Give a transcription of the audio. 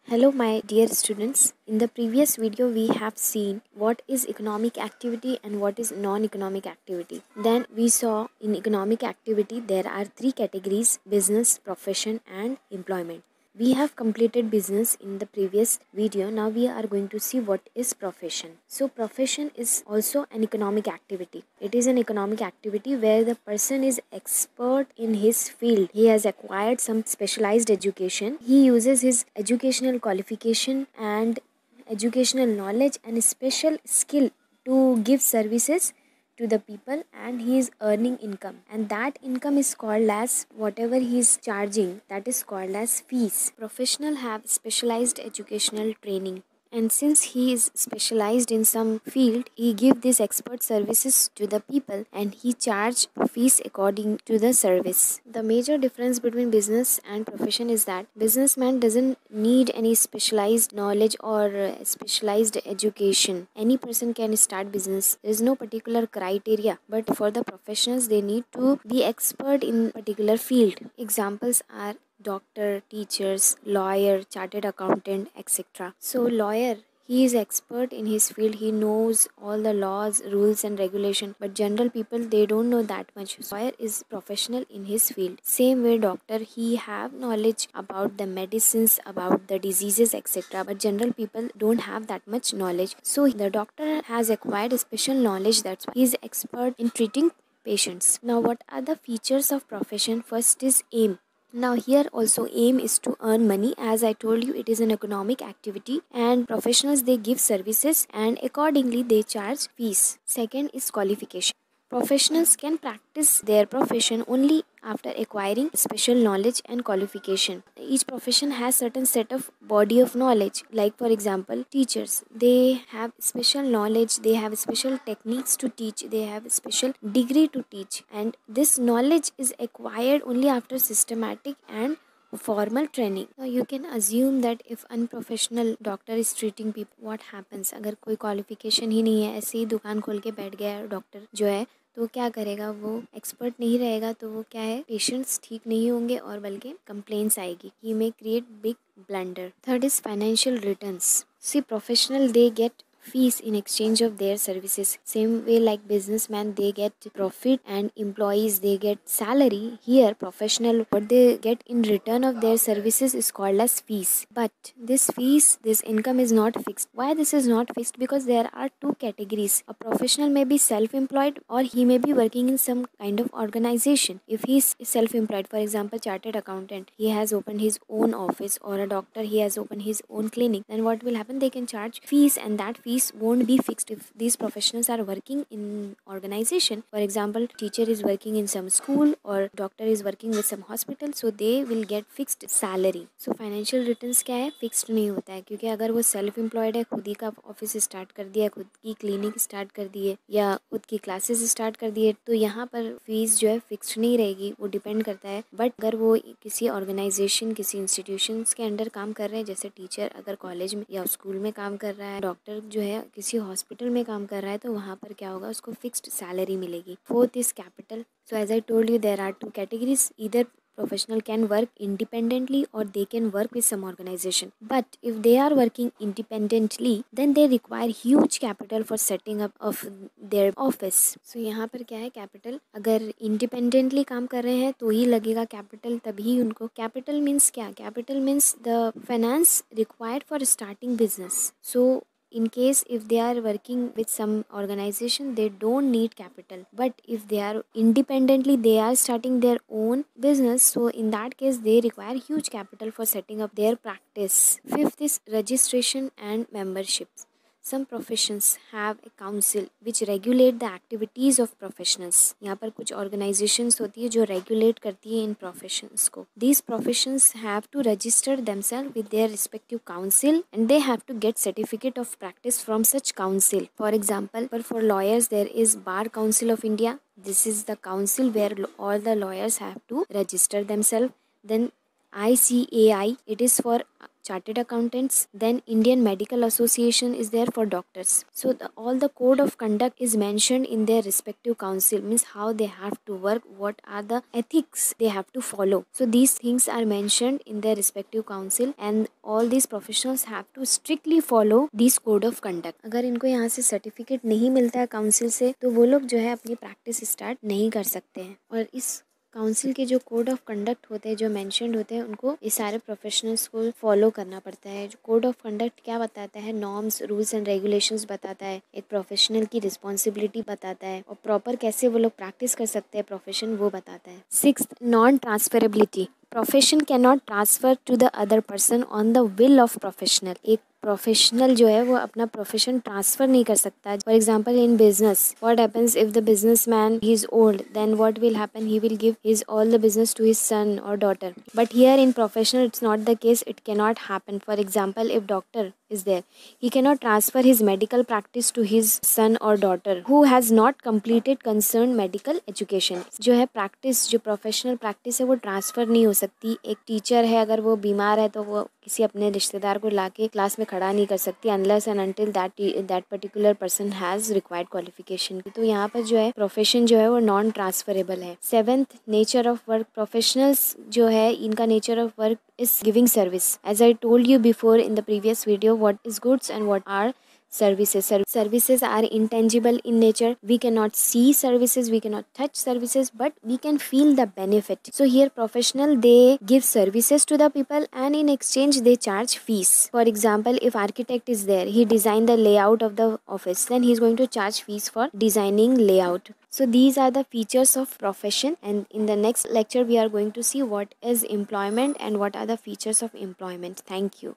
Hello my dear students. In the previous video we have seen what is economic activity and what is non-economic activity. Then we saw in economic activity there are three categories: business, profession and employment. We have completed business in the previous video. Now we are going to see what is profession. So profession is also an economic activity. It is an economic activity where the person is expert in his field. He has acquired some specialized education. He uses his educational qualification and educational knowledge and special skill to give services to the people, and he is earning income, and that income is called as whatever he is charging, that is called as fees. Professional have specialized educational training, and since he is specialized in some field, he give these expert services to the people and he charge fees according to the service. The major difference between business and profession is that businessman doesn't need any specialized knowledge or specialized education. Any person can start business. There is no particular criteria, but for the professionals they need to be expert in particular field. Examples are doctor, teachers, lawyer, chartered accountant, etc. So lawyer, he is expert in his field. He knows all the laws, rules and regulation. But general people, they don't know that much. Lawyer is professional in his field. Same way doctor, he have knowledge about the medicines, about the diseases, etc. But general people don't have that much knowledge. So the doctor has acquired a special knowledge. That's why he is expert in treating patients. Now what are the features of profession? First is aim. Now here also aim is to earn money. As I told you, it is an economic activity and professionals, they give services and accordingly they charge fees. Second is qualification. Professionals can practice their profession only after acquiring special knowledge and qualification. Each profession has certain set of body of knowledge. Like for example, teachers, they have special knowledge, they have special techniques to teach, they have special degree to teach, and this knowledge is acquired only after systematic and formal training. Now you can assume that if unprofessional doctor is treating people, what happens? अगर कोई qualification ही नहीं है, ऐसे ही दुकान खोल के बैठ गया डॉक्टर जो है, तो क्या करेगा? वो एक्सपर्ट नहीं रहेगा, तो वो क्या है, पेशेंट्स ठीक नहीं होंगे और बल्कि कंप्लेंट्स आएगी. He may create big blunder. Third is financial returns. See professional they get fees in exchange of their services. Same way like businessman, they get profit and employees, they get salary. Here professional, what they get in return of their services is called as fees. But this fees, this income is not fixed. Why this is not fixed? Because there are two categories. A professional may be self-employed or he may be working in some kind of organization. If he is self-employed, for example chartered accountant, he has opened his own office, or a doctor, he has opened his own clinic, then what will happen? They can charge fees, and that fees won't be fixed if these professionals are working in organization. For example, teacher is working in some school or doctor is working with some hospital, so they will get fixed salary. So financial returns क्या है? Fixed नहीं होता है, क्योंकि अगर वो self employed है, खुद ही का ऑफिस स्टार्ट कर दिया, खुद की क्लिनिक स्टार्ट कर दी है या खुद की क्लासेस स्टार्ट कर दी है, तो यहाँ पर फीस जो है फिक्स्ड नहीं रहेगी, वो डिपेंड करता है. बट अगर वो किसी ऑर्गेनाइजेशन, किसी इंस्टीट्यूशन के अंडर काम कर रहे हैं, जैसे टीचर अगर कॉलेज में या स्कूल में काम कर रहा है, डॉक्टर जो है किसी हॉस्पिटल में काम कर रहा है, तो वहाँ पर क्या होगा? उसको फिक्स्ड सैलरी मिलेगी. Fourth is capital. So as I told you, there are two categories. Either professional can work independently or they can work with some organization. But if they are working independently, then they require huge capital for setting up of their office. So यहाँ पर क्या है? Capital. अगर independently काम कर रहे हैं तो ही लगेगा कैपिटल, तभी उनको. कैपिटल मीन्स क्या? Capital means the finance required for starting business. So in case if they are working with some organization, they don't need capital. But if they are independently, they are starting their own business, so in that case they require huge capital for setting up their practice. Fifth is registration and membership. Some professions have a council which regulate the activities of professionals. यहाँ पर कुछ organizations होती है जो regulate करती है इन professions को. These professions have to register themselves with their respective council, and they have to get certificate of practice from such council. For example, for lawyers there is Bar Council of India. This is the council where all the lawyers have to register themselves. Then ICAI, it is for chartered accountants. Then Indian Medical Association is there for doctors. So all the code of conduct is mentioned in their respective council, means how they have to work, what are the ethics they have to follow. So these things are mentioned in their respective council and all these professionals have to strictly follow this code of conduct. अगर इनको यहाँ से certificate नहीं मिलता है council से तो वो लोग जो है अपनी प्रैक्टिस स्टार्ट नहीं कर सकते हैं। और इस काउंसिल के जो कोड ऑफ कंडक्ट होते हैं जो मेंशन्ड होते हैं उनको ये सारे प्रोफेशनल्स को फॉलो करना पड़ता है। जो कोड ऑफ कंडक्ट क्या बताता है, नॉर्म्स, रूल्स एंड रेगुलेशंस बताता है, एक प्रोफेशनल की रिस्पॉन्सिबिलिटी बताता है और प्रॉपर कैसे वो लोग प्रैक्टिस कर सकते हैं प्रोफेशन वो बताता है। 6th, non transferability. Profession can not transfer to the other person on the will of professional. एक प्रोफेशनल जो है वो अपना प्रोफेशन ट्रांसफर नहीं कर सकता। For example in business, what happens if the business man he is old, then what will happen, he will give his all the business to his son और daughter. But here in professional it's not the case, it can not happen. For example if doctor is there, he cannot transfer his medical practice to his son or daughter who has not completed concerned medical education. जो है practice, जो professional practice है वो transfer नहीं हो सकती। एक teacher है अगर वो बीमार है तो वो किसी अपने रिश्तेदार को लाके क्लास में खड़ा नहीं कर सकती unless and until that particular person has required qualification। तो यहाँ पर जो है प्रोफेशन जो है वो नॉन ट्रांसफरेबल है। 7th, nature of work. Professionals जो है इनका nature of work is giving service. As I told you before in the previous video, what is goods and what are services. Services are intangible in nature. We cannot see services, we cannot touch services, but we can feel the benefit. So here professional, they give services to the people and in exchange they charge fees. For example, if architect is there, he designed the layout of the office, then he is going to charge fees for designing layout. So these are the features of profession, and in the next lecture we are going to see what is employment and what are the features of employment. Thank you.